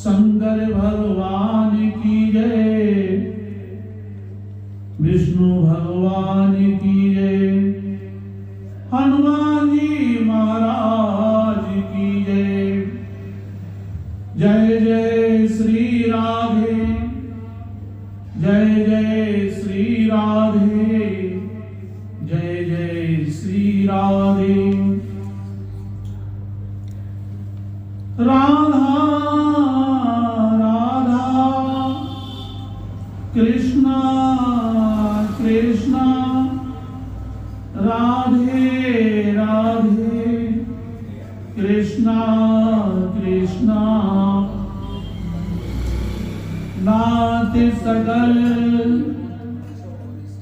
शंकर भगवान की जय, विष्णु भगवान की जय, हनुमान जी महाराज की जय। जय जय श्री राधे, जय जय श्री राधे, जय जय श्री राधे। राधा राधा कृष्णा कृष्णा, राधे राधे कृष्णा कृष्णा। नाथ सकल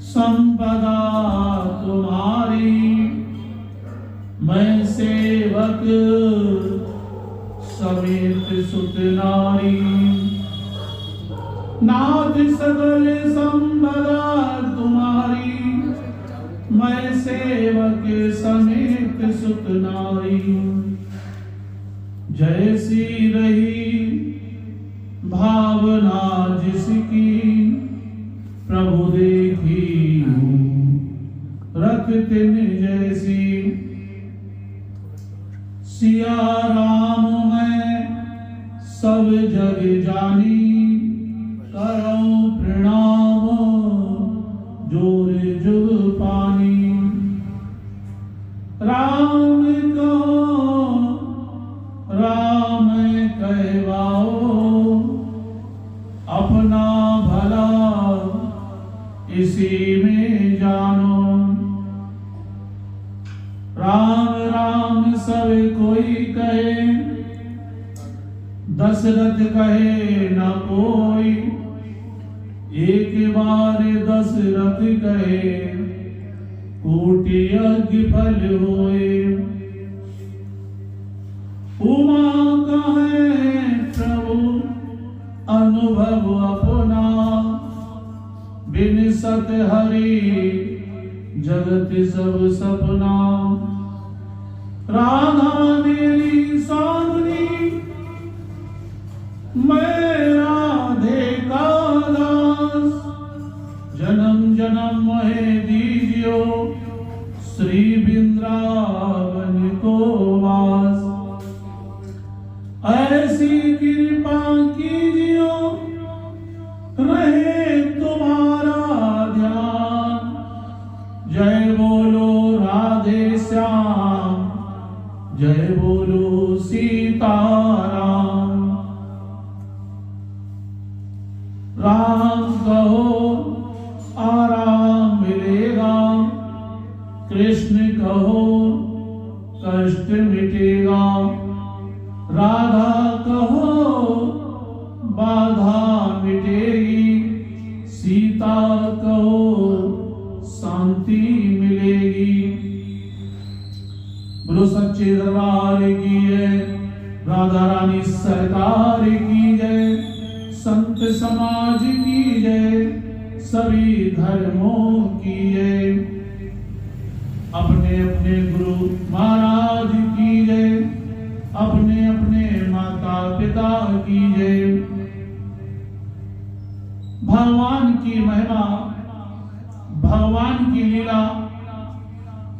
संपदा तुम्हारी, मैं सेवक समेत सुत नारी। नाथ सकल संपदा तुम्हारी, मैं सेवक समेत सुत नारी। जैसी रही भावना जिसकी, प्रभु देखी रखते जैसी। सिया राम मैं सब जग जानी, करऊं प्रणाम जोर जुग पानी। राम को राम कहवाओ, अपना भला इसी में जानो। राम राम सब कोई कहे, दशरथ कहे न कोई। एक बार दशरथ कहे, कोटि यज्ञ फल होए। उमा कहे प्रभु अनुभव अपना, बिन सत हरि जगत सब सपना। राधा मेरी साधनी, मैं राधे का दास। जन्म जन्म मोहे दीजियो, श्री वृंदावन को वास। ऐसी कृपा कीजियो, रहे तुम्हारा ध्यान। जय बोलो राधे श्याम, जय बोलो सीताराम। राम कहो आराम मिलेगा, कृष्ण कहो कष्ट मिटेगा। राधा कहो बाधा मिटेगी, सीता कहो शांति मिलेगी। बोलो सच्चे दरबार की जय, राधा रानी सरकार की जय, संत समाज की जय, सभी धर्मों की जय। अपने अपने गुरु महाराज की जय, अपने अपने माता पिता की जय। भगवान की महिमा, भगवान की लीला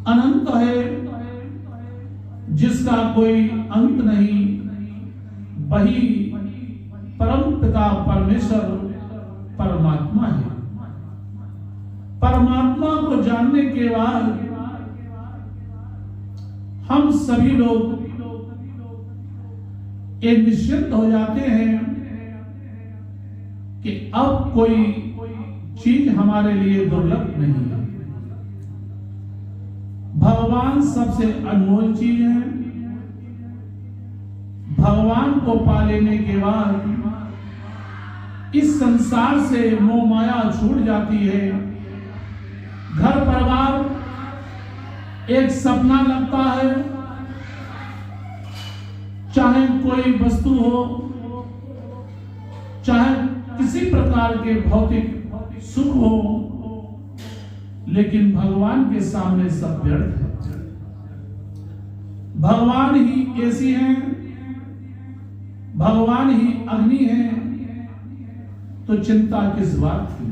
अनंत है, जिसका कोई अंत नहीं। वही परम पिता परमेश्वर परमात्मा है। परमात्मा को जानने के बाद हम सभी लोग ये निश्चित हो जाते हैं कि अब कोई चीज हमारे लिए दुर्लभ नहीं है। भगवान सबसे अनमोल चीज है। भगवान को पा लेने के बाद इस संसार से मोह माया छूट जाती है। घर परिवार एक सपना लगता है, चाहे कोई वस्तु हो, चाहे किसी प्रकार के भौतिक सुख हो, लेकिन भगवान के सामने सब व्यर्थ है। भगवान ही ऐसी हैं भगवान ही अग्नि है तो चिंता किस बात की।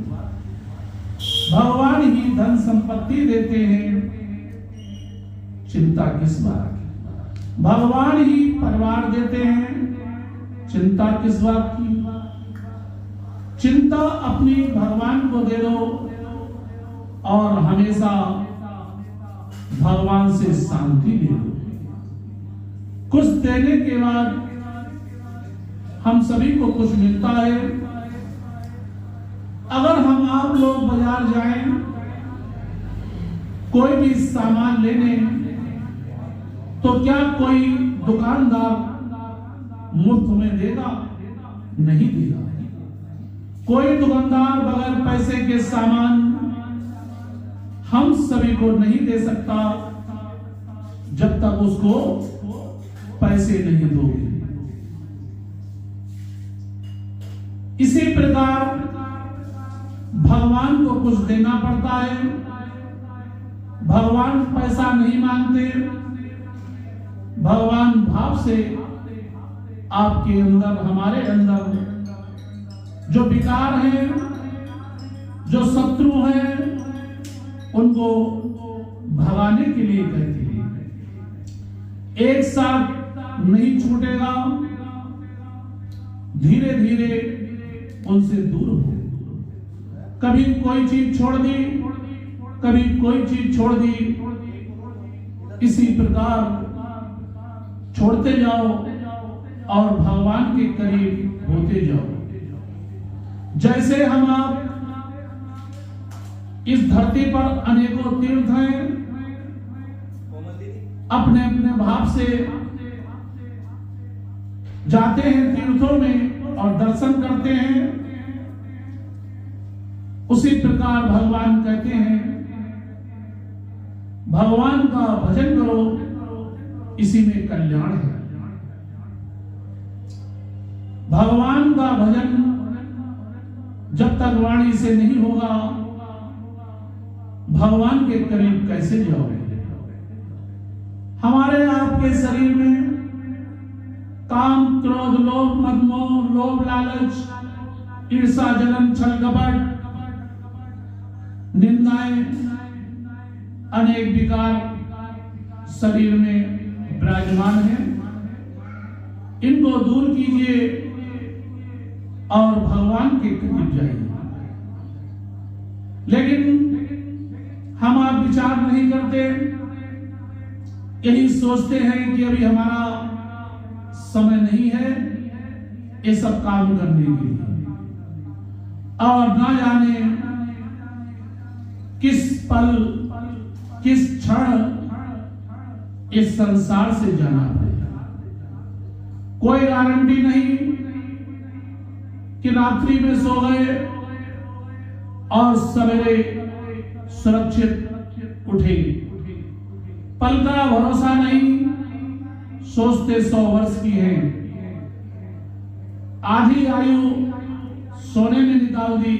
भगवान ही धन संपत्ति देते हैं, चिंता किस बात की। भगवान ही परिवार देते हैं, चिंता किस बात की। चिंता अपनी भगवान को दे दो और हमेशा भगवान से शांति ले दो। कुछ देने के बाद हम सभी को कुछ मिलता है। अगर हम आप लोग बाजार जाएं कोई भी सामान लेने, तो क्या कोई दुकानदार मुफ्त में देगा? नहीं देगा। कोई दुकानदार बगैर पैसे के सामान हम सभी को नहीं दे सकता जब तक उसको पैसे नहीं दोगे। इसी प्रकार भगवान को कुछ देना पड़ता है। भगवान पैसा नहीं मांगते, भगवान भाव से आपके अंदर, हमारे अंदर जो विकार हैं, जो शत्रु हैं, उनको भगाने के लिए कहते हैं। एक साथ नहीं छूटेगा, धीरे धीरे उनसे दूर हो। कभी कोई चीज छोड़ दी, कभी कोई चीज छोड़ दी, इसी प्रकार छोड़ते जाओ और भगवान के करीब होते जाओ। जैसे हम आप इस धरती पर अनेकों तीर्थ हैं, अपने अपने भाव से जाते हैं तीर्थों में और दर्शन करते हैं। उसी प्रकार भगवान कहते हैं भगवान का भजन करो, इसी में कल्याण है। भगवान का भजन जब तक वाणी से नहीं होगा, भगवान के करीब कैसे जाओगे? हमारे आपके शरीर में काम, क्रोध, लोभ, मद, मोह, लोभ, लालच, ईर्षा, जलन, छल, कपट, निंदाएं, अनेक विकार शरीर में विराजमान हैं। इनको दूर कीजिए और भगवान के करीब जाइए। लेकिन हम आप विचार नहीं करते, यही सोचते हैं कि अभी हमारा समय नहीं है ये सब काम करने के लिए, और ना जाने किस पल, किस क्षण इस संसार से जाना पड़ेगा। कोई गारंटी नहीं कि रात्रि में सो गए और सवेरे सुरक्षित उठे। पल का भरोसा नहीं, सोचते 100 वर्ष की है। आधी आयु सोने में निकाल दी,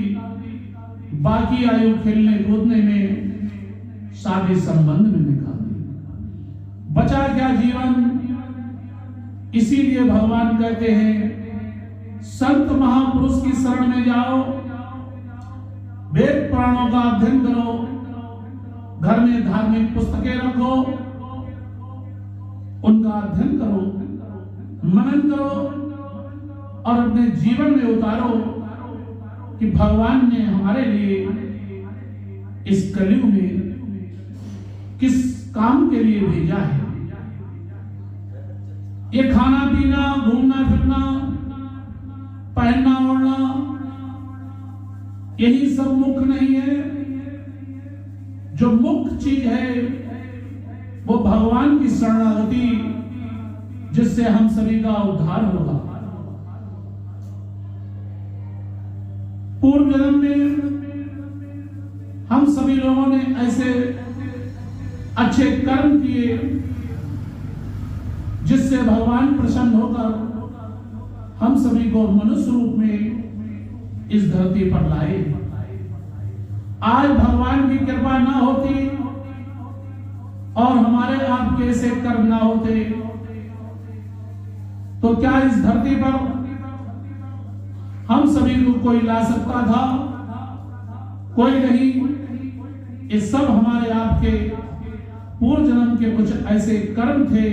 बाकी आयु खेलने कूदने में, शादी संबंध में निकाल दी। बचा क्या जीवन? इसीलिए भगवान कहते हैं संत महापुरुष की शरण में जाओ, वेद पुराणों का अध्ययन करो, घर में धार्मिक पुस्तकें रखो, उनका अध्ययन करो, मनन करो और अपने जीवन में उतारो कि भगवान ने हमारे लिए इस कलयुग में किस काम के लिए भेजा है। ये खाना पीना, घूमना फिरना, पहनना ओढ़ना, यही सब मुख्य नहीं है। जो मुख्य चीज है वो भगवान की शरणागति, जिससे हम सभी का उद्धार होगा। पूर्व जन्म में हम सभी लोगों ने ऐसे अच्छे कर्म किए जिससे भगवान प्रसन्न होकर हम सभी को मनुष्य रूप में इस धरती पर लाए। आज भगवान की कृपा ना होती और हमारे आपके ऐसे कर्म ना होते तो क्या इस धरती पर हम सभी को कोई ला सकता था? कोई नहीं। ये सब हमारे आपके पूर्व जन्म के कुछ ऐसे कर्म थे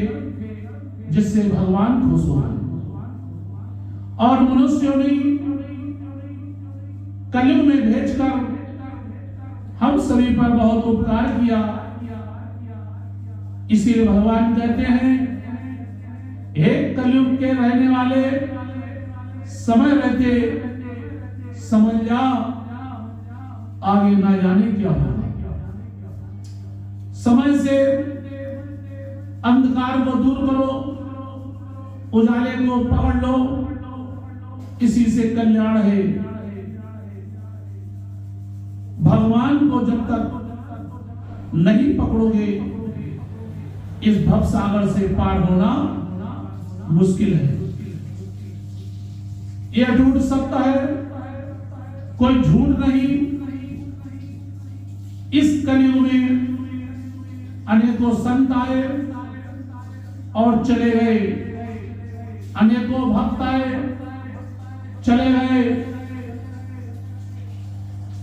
जिससे भगवान खुश हो। और मनुष्यों ने कलयुग में भेजकर हम सभी पर बहुत उपकार किया। इसीलिए भगवान कहते हैं, हे कलयुग के रहने वाले, समय रहते समझ जा, आगे ना जाने क्या होगा। समय से अंधकार को दूर करो, उजाले को पकड़ लो, इसी से कल्याण है। भगवान को जब तक नहीं पकड़ोगे, इस भव सागर से पार होना मुश्किल है। यह अटूट सत्य है, कोई झूठ नहीं। इस कलयुग में अनेकों संत आए और चले गए, अनेकों भक्त आए चले गए।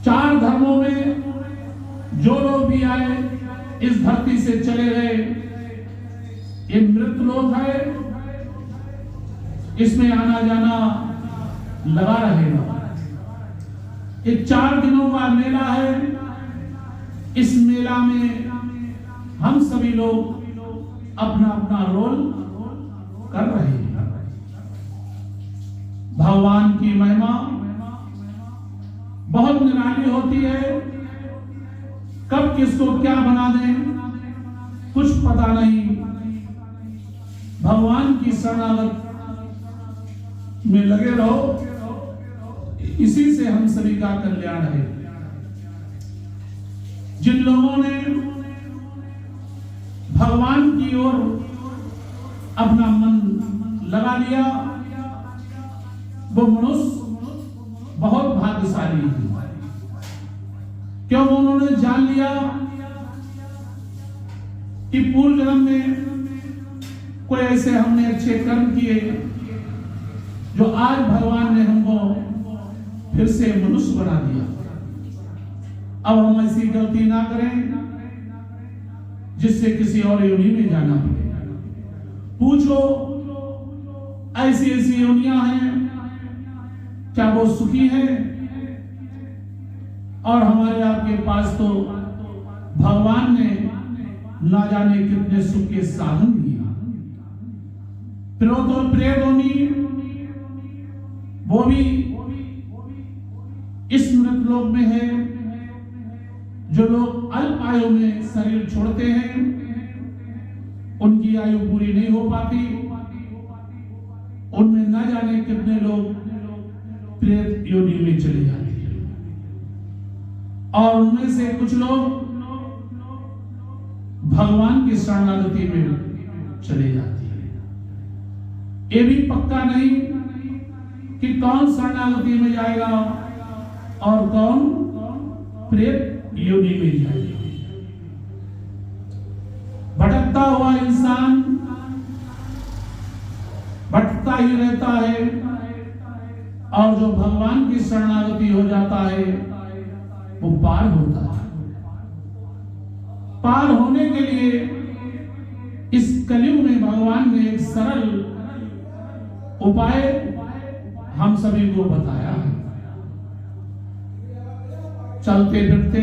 चार धर्मों में जो लोग भी आए इस धरती से चले गए। ये मृत लोग है, इसमें आना जाना लगा रहेगा। ये 4 दिनों का मेला है। इस मेला में हम सभी लोग अपना अपना रोल कर रहे हैं। भगवान की महिमा बहुत निराली होती है। कब किसको क्या बना दें कुछ पता नहीं। भगवान की शरणागत में लगे रहो, इसी से हम सभी का कल्याण है। जिन लोगों ने भगवान की ओर अपना मन लगा लिया, वो मनुष्य बहुत भाग्यशाली है। क्यों? उन्होंने जान लिया कि पूर्व जन्म में कोई ऐसे हमने अच्छे कर्म किए जो आज भगवान ने हमको फिर से मनुष्य बना दिया। अब हम ऐसी गलती ना करें जिससे किसी और योनि में जाना पड़े। पूछो, ऐसी ऐसी योनियां हैं, क्या वो सुखी हैं? और हमारे आपके पास तो भगवान ने ना जाने कितने सुख के साधन दिए। प्रेत योनि, वो भी इस मृत लोक में है। जो लोग अल्प आयु में शरीर छोड़ते हैं, उनकी आयु पूरी नहीं हो पाती। उनमें न जाने कितने लोग प्रेत योनि में चले जाते हैं। और उनमें से कुछ लोग भगवान की शरणागति में चले जाते हैं। ये भी पक्का नहीं कि कौन शरणागति में जाएगा और कौन प्रेत योनि में जाएगा। भटकता हुआ इंसान भटकता ही रहता है, और जो भगवान की शरणागति हो जाता है वो पार होता है। पार होने के लिए इस कलयुग में भगवान ने एक सरल उपाय हम सभी को बताया है। चलते फिरते,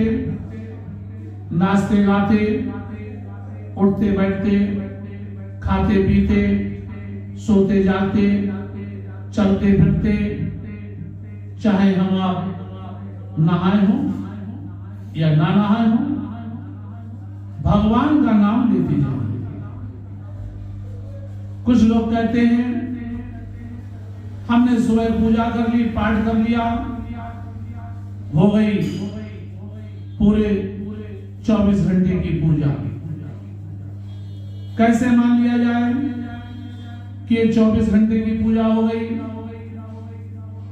नाचते गाते, उठते बैठते, खाते पीते, सोते जागते, चलते फिरते, चाहे हम आप नहाए हो या ना नहाए हो, भगवान का नाम लेते जाओ। कुछ लोग कहते हैं हमने सुबह पूजा कर ली, पाठ कर लिया, हो गई पूरे 24 घंटे की पूजा। कैसे मान लिया जाए कि 24 घंटे की पूजा हो गई?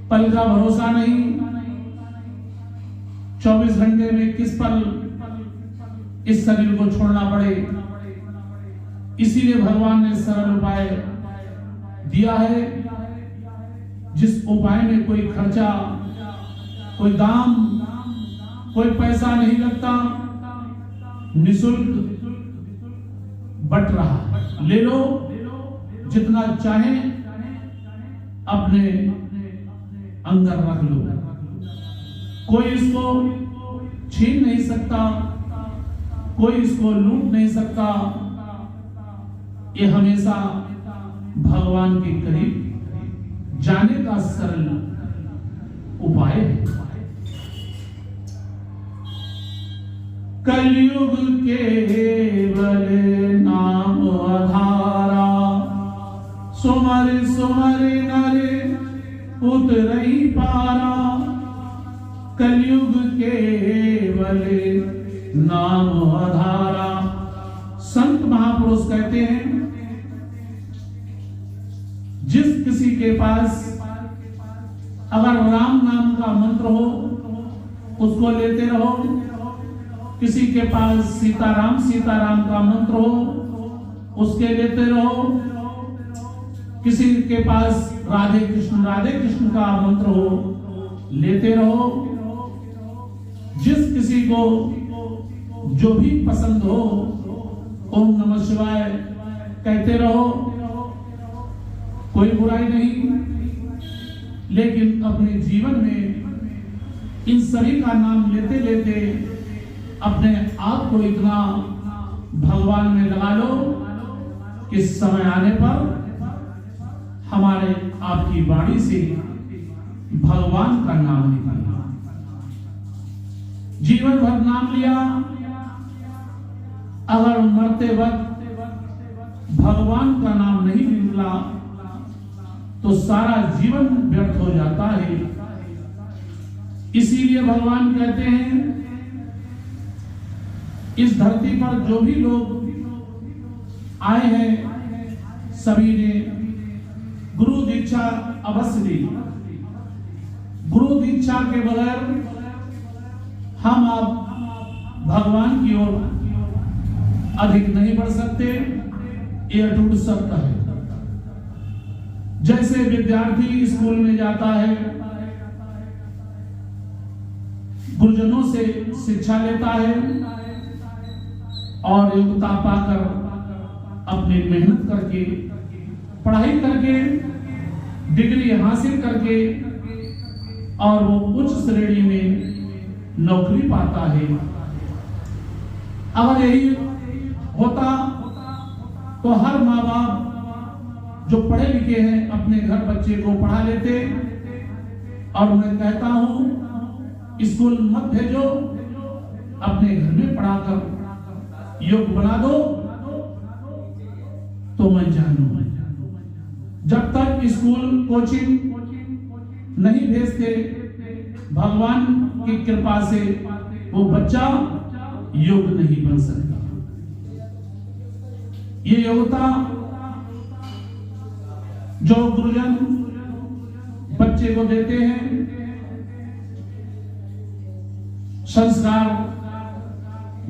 पल का भरोसा नहीं। 24 घंटे में किस पल इस शरीर को छोड़ना पड़े। इसीलिए भगवान ने सरल उपाय दिया है, जिस उपाय में कोई खर्चा, कोई दाम, कोई पैसा नहीं लगता, निःशुल्क बट रहा। ले लो जितना चाहे, अपने अंदर रख लो, कोई इसको छीन नहीं सकता, कोई इसको लूट नहीं सकता। ये हमेशा भगवान के करीब जाने का सरल उपाय है। कलयुग केवल नाम आधारा, सुमर सुमर नर उतरई पारा। कलयुग केवल नाम आधारा। संत महापुरुष कहते हैं, जिस किसी के पास अगर राम नाम का मंत्र हो उसको लेते रहो, किसी के पास सीताराम सीताराम का मंत्र हो उसके लेते रहो, किसी के पास राधे कृष्ण का मंत्र हो लेते रहो। जिस किसी को जो भी पसंद हो ओम नमः शिवाय कहते रहो, कोई बुराई नहीं। लेकिन अपने जीवन में इन सभी का नाम लेते लेते अपने आप को इतना भगवान में लगा लो कि समय आने पर हमारे आपकी वाणी से भगवान का नाम निकले। जीवन भर नाम लिया, अगर मरते वक्त भगवान का नाम नहीं निकला तो सारा जीवन व्यर्थ हो जाता है। इसीलिए भगवान कहते हैं, इस धरती पर जो भी लोग आए हैं सभी ने गुरु दीक्षा अवश्य ली। गुरु दीक्षा के बगैर हम आप भगवान की ओर अधिक नहीं बढ़ सकते, ये अटूट सत्य है। जैसे विद्यार्थी स्कूल में जाता है, गुरुजनों से शिक्षा लेता है और योग्यता पाकर अपनी मेहनत करके पढ़ाई करके डिग्री हासिल करके और वो उच्च श्रेणी में नौकरी पाता है। अगर यही होता तो हर माँ बाप जो पढ़े लिखे हैं अपने घर बच्चे को पढ़ा लेते और मैं कहता हूं स्कूल मत भेजो, अपने घर में पढ़ाकर योग्य बना दो तो मैं जानू। जब तक स्कूल कोचिंग नहीं भेजते भगवान की कृपा से वो बच्चा योग्य नहीं बन सकता। ये योग्यता जो गुरुजन बच्चे को देते हैं, संस्कार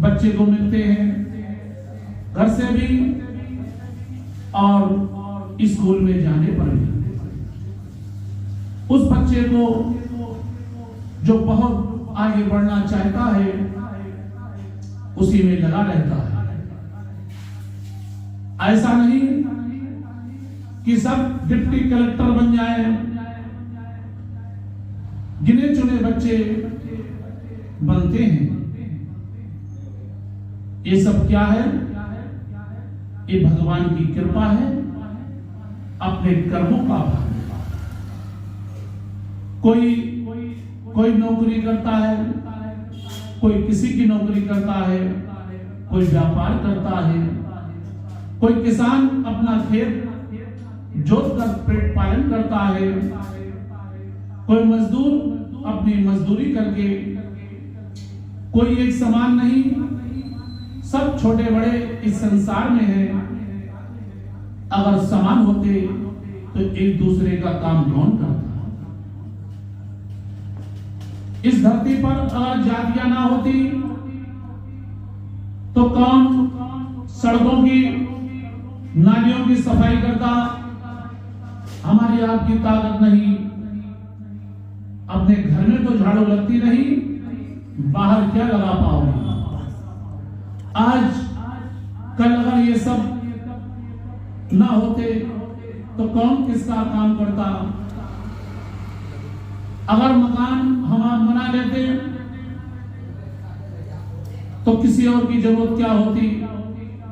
बच्चे को मिलते हैं घर से भी और स्कूल में जाने पर भी। उस बच्चे को जो बहुत आगे बढ़ना चाहता है उसी में लगा रहता है। ऐसा नहीं कि सब डिप्टी कलेक्टर बन जाए। गिने चुने बच्चे बनते हैं। ये सब क्या है? ये भगवान की कृपा है, अपने कर्मों का भाग। कोई नौकरी करता है, कोई किसी की नौकरी करता है, कोई व्यापार करता है, कोई किसान अपना खेत जोत कर पेट पालन करता है, कोई मजदूर अपनी मजदूरी करके। कोई एक समान नहीं, सब छोटे बड़े इस संसार में हैं। अगर समान होते तो एक दूसरे का काम कौन करता? इस धरती पर अगर जातियां ना होती तो कौन सड़कों की नालियों की सफाई करता, हमारी आपकी ताकत नहीं, अपने घर में तो झाड़ू लगती नहीं, बाहर क्या लगा पाओगे। आज कल अगर ये सब ना होते तो कौन किसका काम करता। अगर मकान हम बना लेते तो किसी और की जरूरत क्या होती।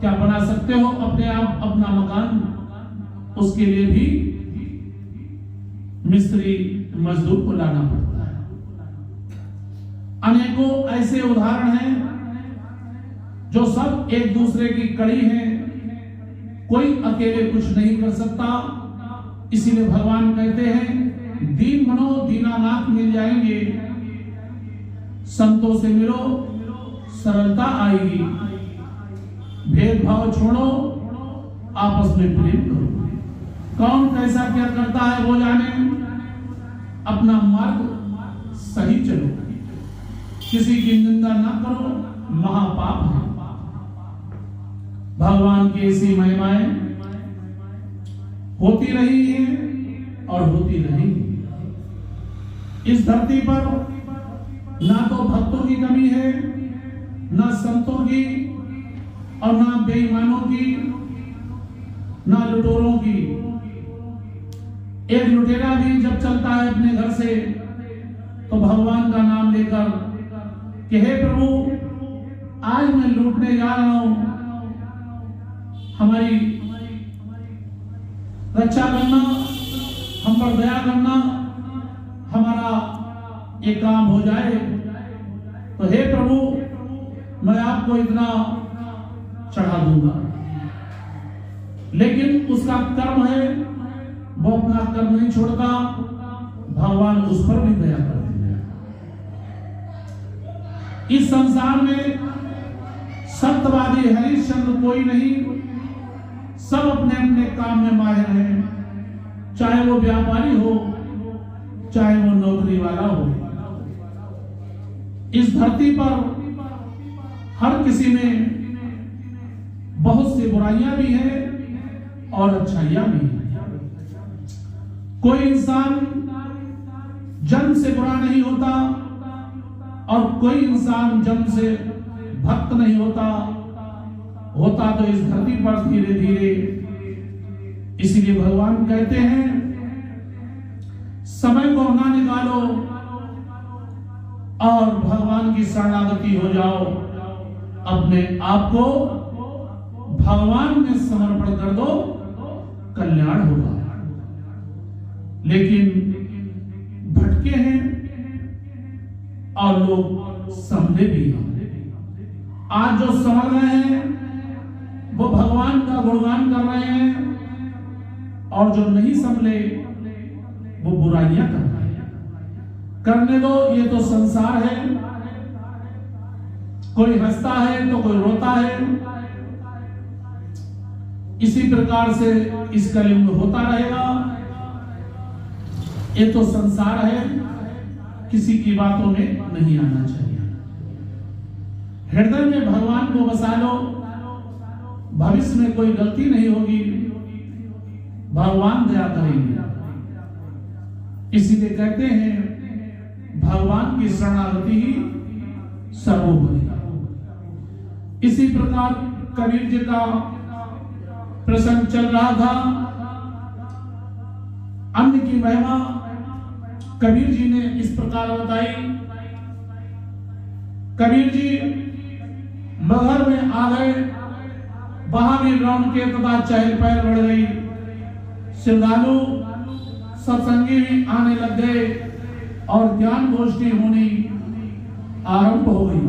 क्या बना सकते हो अपने आप अपना मकान? उसके लिए भी मिस्त्री मजदूर को लाना पड़ता है। अनेकों ऐसे उदाहरण हैं जो सब एक दूसरे की कड़ी हैं। कोई अकेले कुछ नहीं कर सकता। इसीलिए भगवान कहते हैं दीन बनो दीनानाथ मिल जाएंगे, संतों से मिलो सरलता आएगी, भेदभाव छोड़ो आपस में प्रेम करो। कौन कैसा क्या करता है वो जाने, अपना मार्ग सही चलो, किसी की निंदा ना करो, महापाप है। भगवान की ऐसी महिमाएं होती रही है और होती रहेंगी। इस धरती पर ना तो भक्तों की कमी है, ना संतों की, और ना बेईमानों की, ना लुटेरों की। एक लुटेरा भी जब चलता है अपने घर से तो भगवान का नाम लेकर कि हे प्रभु आज मैं लूटने जा रहा हूं, हमारी रक्षा करना, हम पर दया करना, हमारा ये काम हो जाए। तो हे प्रभु मैं आपको इतना चढ़ा दूंगा। लेकिन उसका कर्म है, वो अपना कर्म नहीं छोड़ता, भगवान उस पर भी दया करते हैं। इस संसार में सत्यवादी हरिश्चंद्र कोई नहीं, सब अपने अपने काम में माहिर हैं। चाहे वो व्यापारी हो, चाहे वो नौकरी वाला हो। इस धरती पर हर किसी में बहुत सी बुराइयां भी हैं और अच्छाइयां भी हैं। कोई इंसान जन्म से बुरा नहीं होता और कोई इंसान जन्म से भक्त नहीं होता। होता तो इस धरती पर धीरे धीरे। इसीलिए भगवान कहते हैं समय को ना निकालो और भगवान की शरणागति हो जाओ, अपने आप को भगवान में समर्पण कर दो, कल्याण होगा। लेकिन भटके हैं और लोग समझे भी हैं। आज जो समझ रहे हैं वो भगवान का गुणगान कर रहे हैं और जो नहीं समझे वो बुराइयां कर रहे हैं। करने दो, ये तो संसार है। कोई हंसता है तो कोई रोता है। इसी प्रकार से इस कलयुग में होता रहेगा। ये तो संसार है, किसी की बातों में नहीं आना चाहिए। हृदय में भगवान को बसा लो, भविष्य में कोई गलती नहीं होगी, भगवान दया करेंगे। इसीलिए कहते हैं भगवान की शरणागति ही सर्वोपरि। इसी प्रकार कबीर जी का प्रसंग चल रहा था। अन्न की महिमा कबीर जी ने इस प्रकार बताई। कबीर जी मगहर में आ गए, वहां भी रौनकें तथा चहल पहल बढ़ गई। श्रद्धालु सत्संगी भी आने लग गए और ज्ञान गोष्ठी होनी आरंभ हो गई।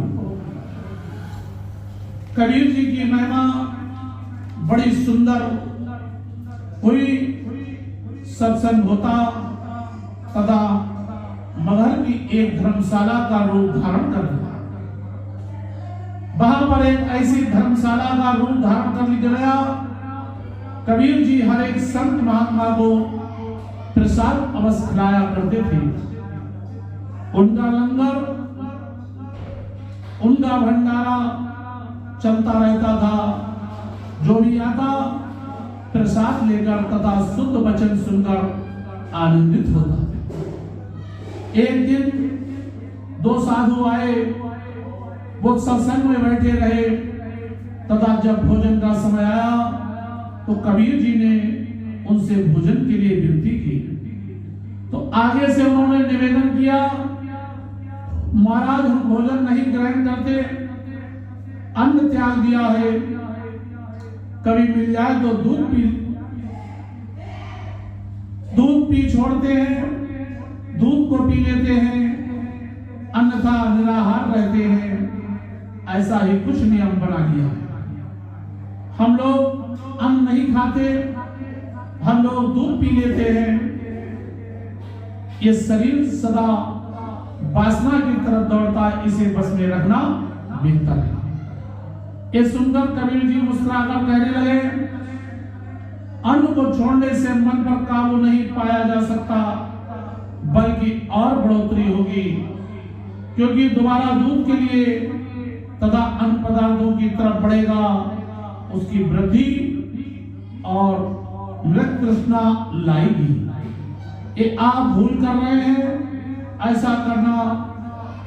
कबीर जी की महिमा बड़ी सुंदर हुई। सत्संग होता तथा मगहर की एक धर्मशाला का रूप धारण कर लिया। वहां पर एक ऐसी धर्मशाला का रूप धारण कर लिया गया। कबीर जी हर एक संत महात्मा को प्रसाद अवश्य खिलाया करते थे। उनका लंगर, उनका भंडारा चलता रहता था। जो भी आता प्रसाद लेकर तथा शुद्ध वचन सुनकर आनंदित होता। एक दिन दो साधु आए, वो सत्संग में बैठे रहे तथा जब भोजन का समय आया तो कबीर जी ने उनसे भोजन के लिए विनती की। तो आगे से उन्होंने निवेदन किया, महाराज हम भोजन नहीं ग्रहण करते, अन्न त्याग दिया है, कभी मिल जाए तो दूध पी छोड़ते हैं, दूध को पी लेते हैं, अन्यथा निराहार रहते हैं। ऐसा ही कुछ नियम बना दिया है। हम लोग अन्न नहीं खाते, हम लोग दूध पी लेते हैं। ये शरीर सदा वासना की तरफ दौड़ता है, इसे बस में रखना बेहतर है। ये सुनकर कबीर जी मुस्कुराकर कहने लगे, अन्न को छोड़ने से मन पर काबू नहीं पाया जा सकता, बल्कि और बढ़ोतरी होगी, क्योंकि दोबारा दूध के लिए तथा अन्य पदार्थों की तरफ बढ़ेगा, उसकी वृद्धि और मृत तृष्णा लाएगी। ये आप भूल कर रहे हैं, ऐसा करना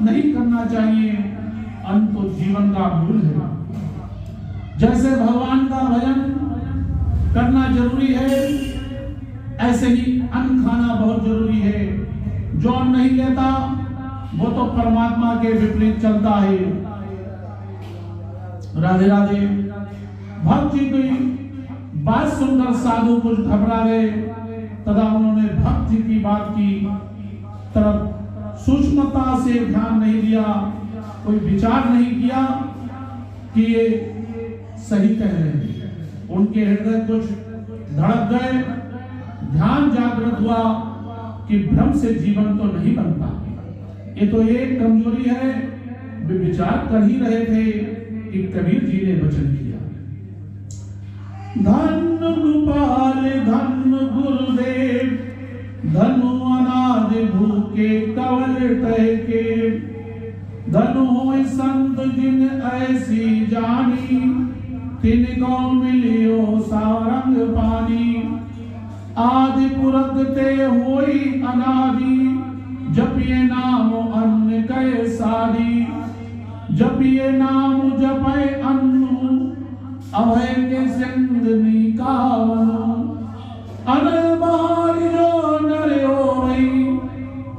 नहीं करना चाहिए। अन्न तो जीवन का मूल है। जैसे भगवान का भजन करना जरूरी है, ऐसे ही अन्न खाना बहुत जरूरी है। जो अन्न नहीं लेता वो तो परमात्मा के विपरीत चलता है। राधे राधे। भक्त जी की बात सुनकर साधु कुछ घबरा गए तथा उन्होंने भक्त जी की बात की तरफ सूक्ष्मता से ध्यान नहीं दिया, कोई विचार नहीं किया कि ये सही कह रहे हैं। उनके हृदय कुछ धड़क गए, ध्यान जागृत हुआ कि भ्रम से जीवन तो नहीं बनता, ये तो एक कमजोरी है। वे विचार कर ही रहे थे कि कबीर जी ने वचन किया, धन गोपाल धन गुरुदेव, धनु अनादि भूखे कवल टहके, धनु होय संत जिन ऐसी जानी, तिनको मिलियो सारंग पानी। आदि पुरख ते होई अनादि, जपिए नाम अन्न कय सारी। जपिए नाम जपय अन्नु, अभय के सिंधनी कावनु। अनल बहारी जो नरयो वही,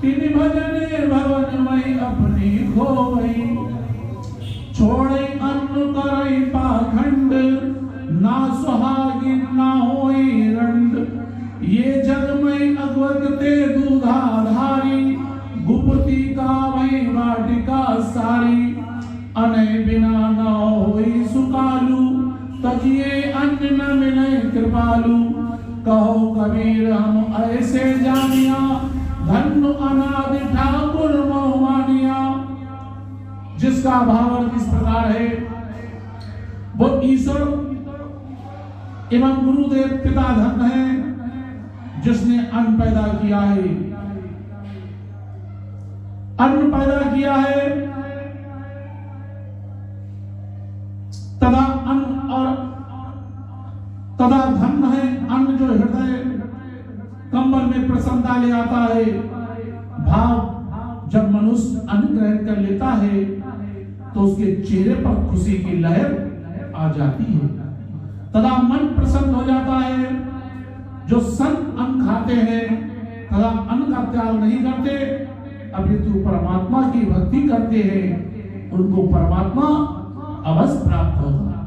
तिन भजने भवन मई अपनी खोवई। छोड़े अन्न करई पाखंड, ना सुहागिन ना होई रंड। ये जग में अगवगते दूधाधारी, गुप्ती का वही वाटिका सारी। अनय बिना न होई सुकालू, तजिए अन्न न मिले कृपालु। कहो कबीर हम ऐसे जानिया, धन्य अनादि ठाकुर मोहमानिया। जिसका भाव इस प्रकार है, वो ईश्वर एवं गुरुदेव पिता धन है, जिसने अन्न पैदा किया है। अन्न पैदा किया है तथा अन्न और तथा धन है। अन्न जो हृदय कंबल में प्रसन्नता ले आता है। भाव जब मनुष्य अन्न ग्रहण कर लेता है तो उसके चेहरे पर खुशी की लहर आ जाती है तथा मन प्रसन्न हो जाता है। जो संत अन्न खाते हैं तथा अन्न का त्याग नहीं करते, अपितु परमात्मा की भक्ति करते हैं, उनको परमात्मा अवश्य प्राप्त होगा।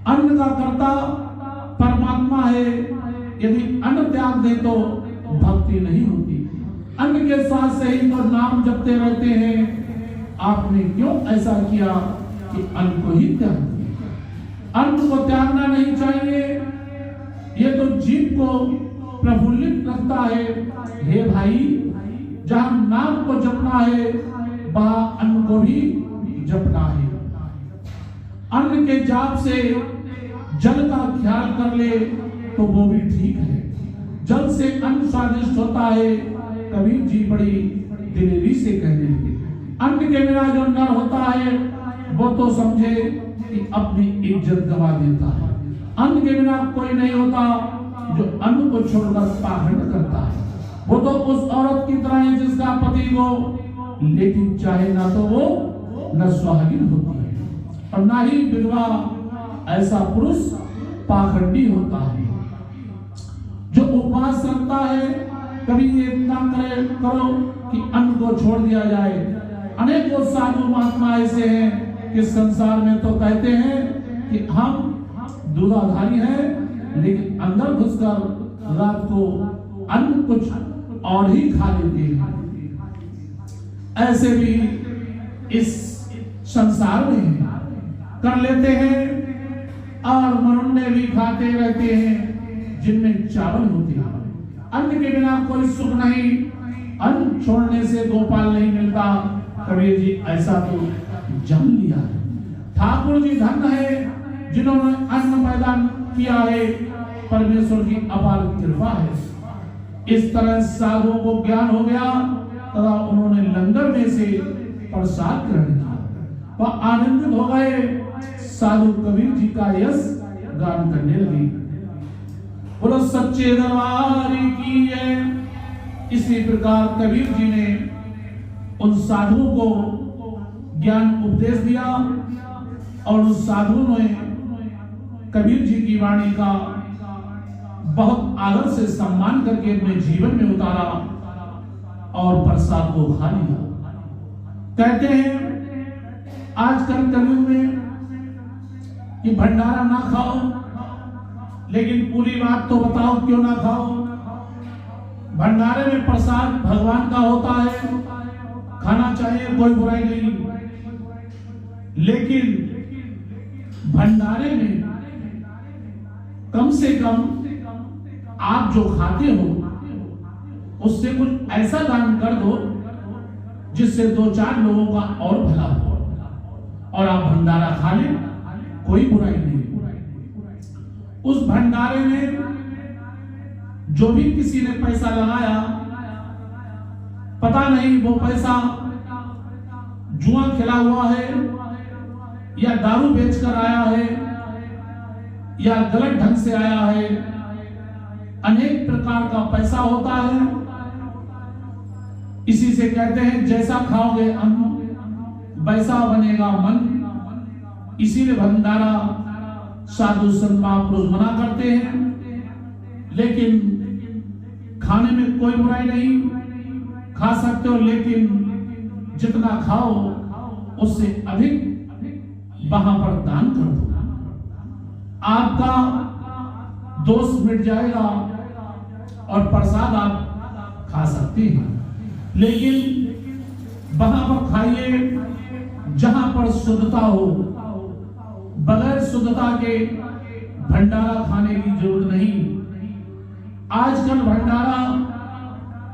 अन्न का कर्ता परमात्मा है। यदि अन्न त्याग दे तो भक्ति नहीं होती। अन्न के साथ से ही तो नाम जपते रहते हैं। आपने क्यों ऐसा किया कि अन्न को ही त्याग दिया? अन्न को त्यागना नहीं चाहिए। ये तो जीव को प्रफुल्लित रखता है। हे भाई, जहां नाम को जपना है वहां अन्न को भी जपना है। अन्न के जाप से जल का ख्याल कर ले तो वो भी ठीक है। जल से अन्न स्वादिष्ट होता है। कबीर जी बड़ी दिलेरी से कहने लगे, अन्न के बिना जो नर होता है वो तो समझे कि अपनी इज्जत गवा देता है। अन्न के बिना कोई नहीं होता जो अन्न को छोड़कर पाखंड करता है। वो तो उस औरत की तरह है जिसका पति को लेकिन चाहे ना तो वो न सुहागिन होती है और ना ही विधवा। ऐसा पुरुष पाखंडी होता है। जो उपवास रखता है, कभी ये इतना करो कि अन्न को छोड़ दिया जाए। अनेकों साधु महात्मा ऐसे हैं कि संसार में तो कहते हैं कि हम दूधाधारी हैं, लेकिन अंदर घुसकर रात को अन्न कुछ और ही खा लेते हैं। ऐसे भी इस संसार में कर लेते हैं और मनुष्य भी खाते रहते हैं जिनमें चावल होते हैं। अन्न के बिना कोई सुख नहीं, अन्न छोड़ने से गोपाल नहीं मिलता। कबीर जी ऐसा तो जान लिया है। ठाकुर जी धन्य है जिन्होंने अन्न पैदा किया है, परमेश्वर की अपार कृपा है। इस तरह साधुओं को ज्ञान हो गया तथा उन्होंने लंगर में से प्रसाद ग्रहण किया। वह आनंदित हो गए। साधु कबीर जी का यश गान करने लगे। बोलो सच्चे दरबार की जय। इसी प्रकार कबीर जी ने उन साधुओं को ज्ञान उपदेश दिया और उस साधुओं ने कबीर जी की वाणी का बहुत आदर से सम्मान करके अपने जीवन में उतारा और प्रसाद को खा लिया। कहते हैं आजकल कलयुग में कि भंडारा ना खाओ, लेकिन पूरी बात तो बताओ क्यों ना खाओ। भंडारे में प्रसाद भगवान का होता है, खाना चाहिए, कोई बुराई नहीं। लेकिन भंडारे में कम से कम आप जो खाते हो उससे कुछ ऐसा दान कर दो जिससे 2-4 लोगों का और भला हो। और आप भंडारा खा लें, कोई बुराई नहीं। उस भंडारे में जो भी किसी ने पैसा लगाया, पता नहीं वो पैसा जुआ खेला हुआ है या दारू बेचकर आया है या गलत ढंग से आया है। अनेक प्रकार का पैसा होता है। इसी से कहते हैं जैसा खाओगे अन्न वैसा बनेगा मन। इसीलिए भंडारा साधु संत महापुरुष मना करते हैं। लेकिन खाने में कोई बुराई नहीं, खा सकते हो, लेकिन जितना खाओ उससे अधिक वहां पर दान कर दो। आपका दोष मिट जाएगा और प्रसाद आप खा सकते हैं। लेकिन वहां पर खाइए जहां पर शुद्धता हो। बगैर शुद्धता के भंडारा खाने की जरूरत नहीं। आजकल भंडारा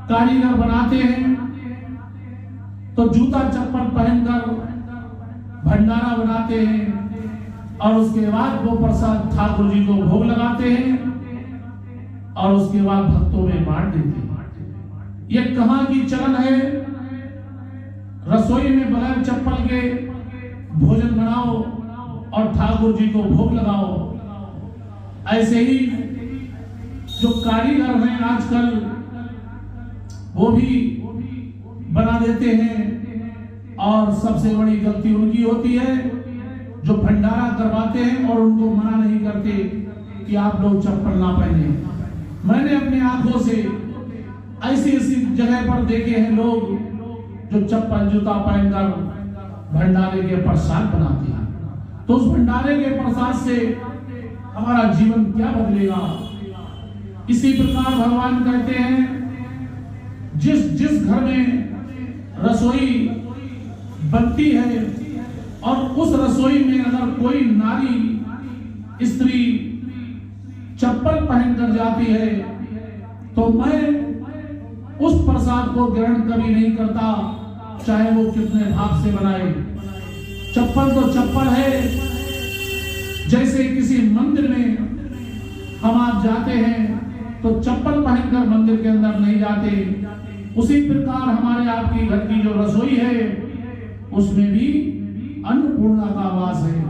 कारीगर बनाते हैं तो जूता चप्पल पहनकर भंडारा बनाते हैं और उसके बाद वो प्रसाद ठाकुर जी को भोग लगाते हैं और उसके बाद भक्तों में बांट देते हैं। ये कहां की चलन है? रसोई में बगैर चप्पल के भोजन बनाओ और ठाकुर जी को भोग लगाओ। ऐसे ही जो कारीगर हैं आजकल वो भी बना देते हैं और सबसे बड़ी गलती उनकी होती है जो भंडारा करवाते हैं और उनको मना नहीं करते कि आप लोग चप्पल ना पहने। मैंने अपनी आंखों से ऐसी ऐसी जगह पर देखे हैं लोग जो चप्पल जूता पहनकर भंडारे के प्रसाद बनाते हैं। तो उस भंडारे के प्रसाद से हमारा जीवन क्या बदलेगा? इसी प्रकार भगवान कहते हैं जिस घर में रसोई बनती है और उस रसोई में अगर कोई नारी स्त्री चप्पल पहनकर जाती है तो मैं उस प्रसाद को ग्रहण कभी नहीं करता, चाहे वो कितने भाग से बनाए। चप्पल तो चप्पल है। जैसे किसी मंदिर में हम आप जाते हैं तो चप्पल पहनकर मंदिर के अंदर नहीं जाते, उसी प्रकार हमारे आपकी घर की जो रसोई है उसमें भी अन्नपूर्णा का वास है।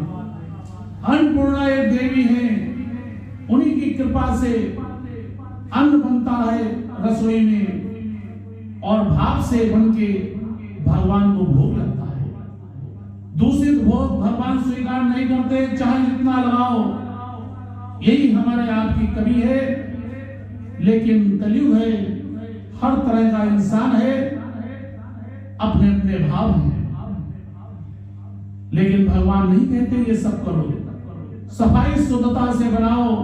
अन्नपूर्णा एक देवी है उन्हीं की कृपा से अन्न बनता है रसोई में और भाप से बनके भगवान को भोग लगता है। दूषित भोग भगवान स्वीकार नहीं करते, चाहे जितना लगाओ। यही हमारे आपकी कमी है। लेकिन कलयुग है, हर तरह का इंसान है, अपने अपने भाव हैं। लेकिन भगवान नहीं कहते ये सब करो, सफाई शुद्धता से बनाओ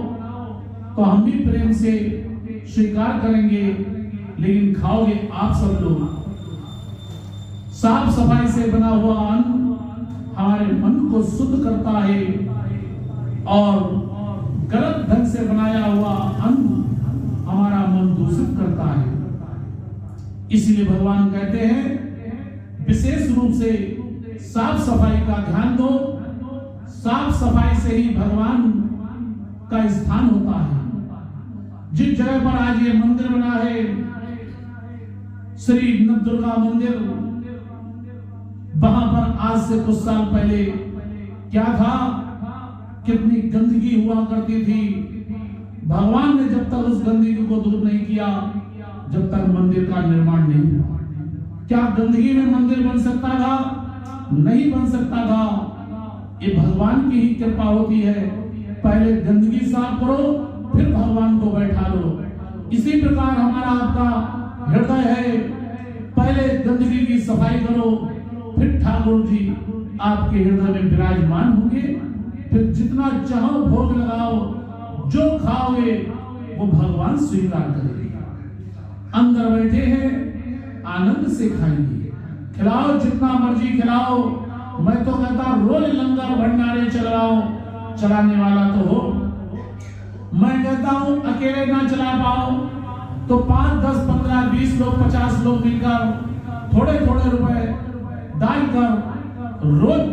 तो हम भी प्रेम से स्वीकार करेंगे। लेकिन खाओगे आप सब लोग। साफ सफाई से बना हुआ अन्न हमारे मन को शुद्ध करता है और गलत ढंग से बनाया हुआ अन्न हमारा मन दूषित करता है। इसलिए भगवान कहते हैं विशेष रूप से साफ सफाई का ध्यान दो। साफ सफाई से ही भगवान का स्थान होता है। जिस जगह पर आज ये मंदिर बना है, श्री नवदुर्गा मंदिर, वहां पर आज से कुछ साल पहले क्या था, कितनी गंदगी हुआ करती थी। भगवान ने जब तक उस गंदगी को दूर नहीं किया, जब तक मंदिर का निर्माण नहीं हुआ। क्या गंदगी में मंदिर बन सकता था? नहीं बन सकता था। ये भगवान की ही कृपा होती है। पहले गंदगी साफ करो, फिर भगवान को बैठा लो। इसी प्रकार हमारा आपका हृदय है, पहले गंदगी की सफाई करो, फिर ठाकुर जी आपके हृदय में विराजमान होंगे। फिर जितना चाहो भोग लगाओ, जो खाओगे वो भगवान स्वीकार करेंगे। अंदर बैठे हैं, आनंद से खाएंगे। खिलाओ जितना मर्जी खिलाओ। मैं तो कहता रोज लंगर भंडारे चलाओ, चलाने वाला तो हो। मैं कहता हूं अकेले ना चला पाओ तो 5, 10, 15, 20 लोग, 50 लोग मिलकर थोड़े थोड़े रुपए डालकर रोज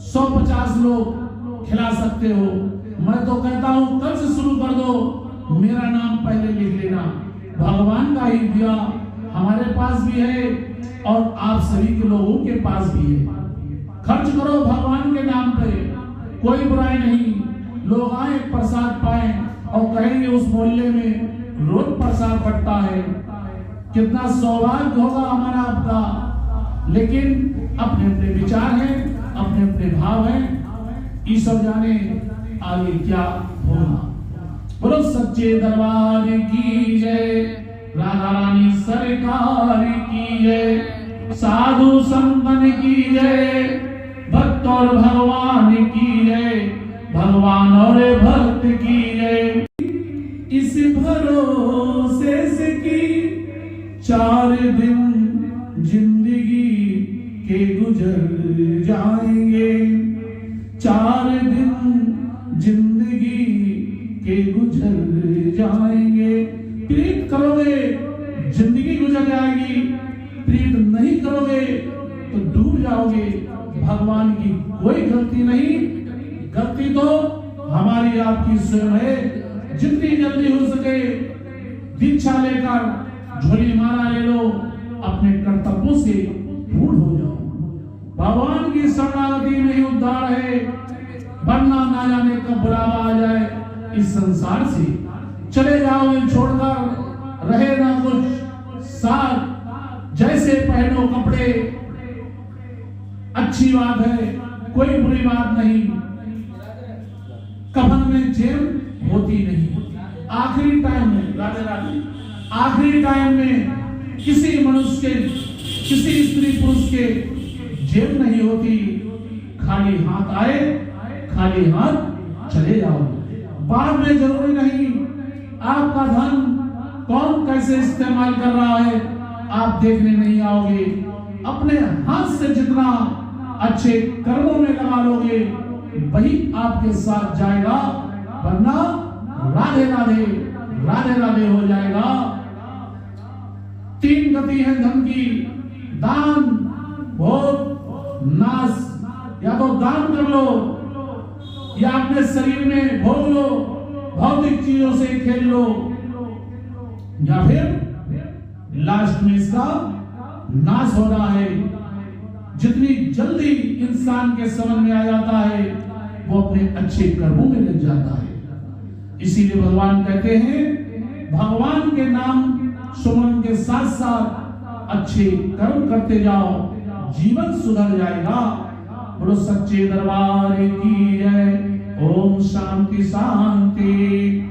150 लोग खिला सकते हो। मैं तो कहता हूं कल से शुरू कर दो, मेरा नाम पहले लिख लेना। भगवान का ही दिया हमारे पास भी है और आप सभी के लोगों के पास भी है। खर्च करो भगवान के नाम पे, कोई बुराई नहीं। लोग आए, प्रसाद पाए और कहेंगे उस मोहल्ले में रोज प्रसाद बढ़ता है। कितना सौभाग्य होगा हमारा आपका। लेकिन अपने अपने विचार हैं, अपने अपने भाव हैं। ईश्वर जाने आगे क्या होगा। बोलो सच्चे दरबार की जय, राधा रानी सरकार की जय, साधु संतन की जय, भक्त और भगवान की जय, भगवान और भक्त की जय। इस भरोसे से की 4 दिन जिंदगी के गुजर जाएंगे, 4 दिन जिंदगी के गुजर जाएंगे। प्रीत करोगे जिंदगी गुजर जाएगी, प्रीत नहीं करोगे तो डूब जाओगे। भगवान की कोई गलती नहीं, गलती तो हमारी आपकी स्वयं है। जितनी जल्दी हो सके दीक्षा लेकर झोली माला ले लो, अपने कर्तव्यों से दूर हो जाओ। भगवान की शरणागति में ही उद्धार है, वरना ना जाने कब बुलावा आ जाए इस संसार से। चले जाओगे छोड़कर, रहे ना कुछ साथ। जैसे पहनो कपड़े, अच्छी बात है, कोई बुरी बात नहीं। कफन में जेब होती नहीं। आखिरी टाइम में, राधे राधे, आखिरी टाइम में किसी मनुष्य के, किसी स्त्री पुरुष के जेब नहीं होती। खाली हाथ आए, खाली हाथ चले जाओ। बाद में जरूरी नहीं आपका धन कौन कैसे इस्तेमाल कर रहा है आप देखने नहीं आओगे। अपने हाथ से जितना अच्छे कर्मों में लगा लोगे वही आपके साथ जाएगा, वरना राधे राधे राधे राधे हो जाएगा। 3 गति है धन की, दान, भोग, नाश। या तो दान कर लो या अपने शरीर में भोग लो, भौतिक चीजों से खेल लो, या फिर लास्ट में इसका नाश हो रहा है। जितनी जल्दी इंसान के समझ में आ जाता है वो अपने अच्छे कर्मों में लग जाता है। इसीलिए भगवान कहते हैं भगवान के नाम सुमन के साथ साथ अच्छे कर्म करते जाओ, जीवन सुधर जाएगा। बोलो सच्चे दरबार की जय। ओम शांति शांति।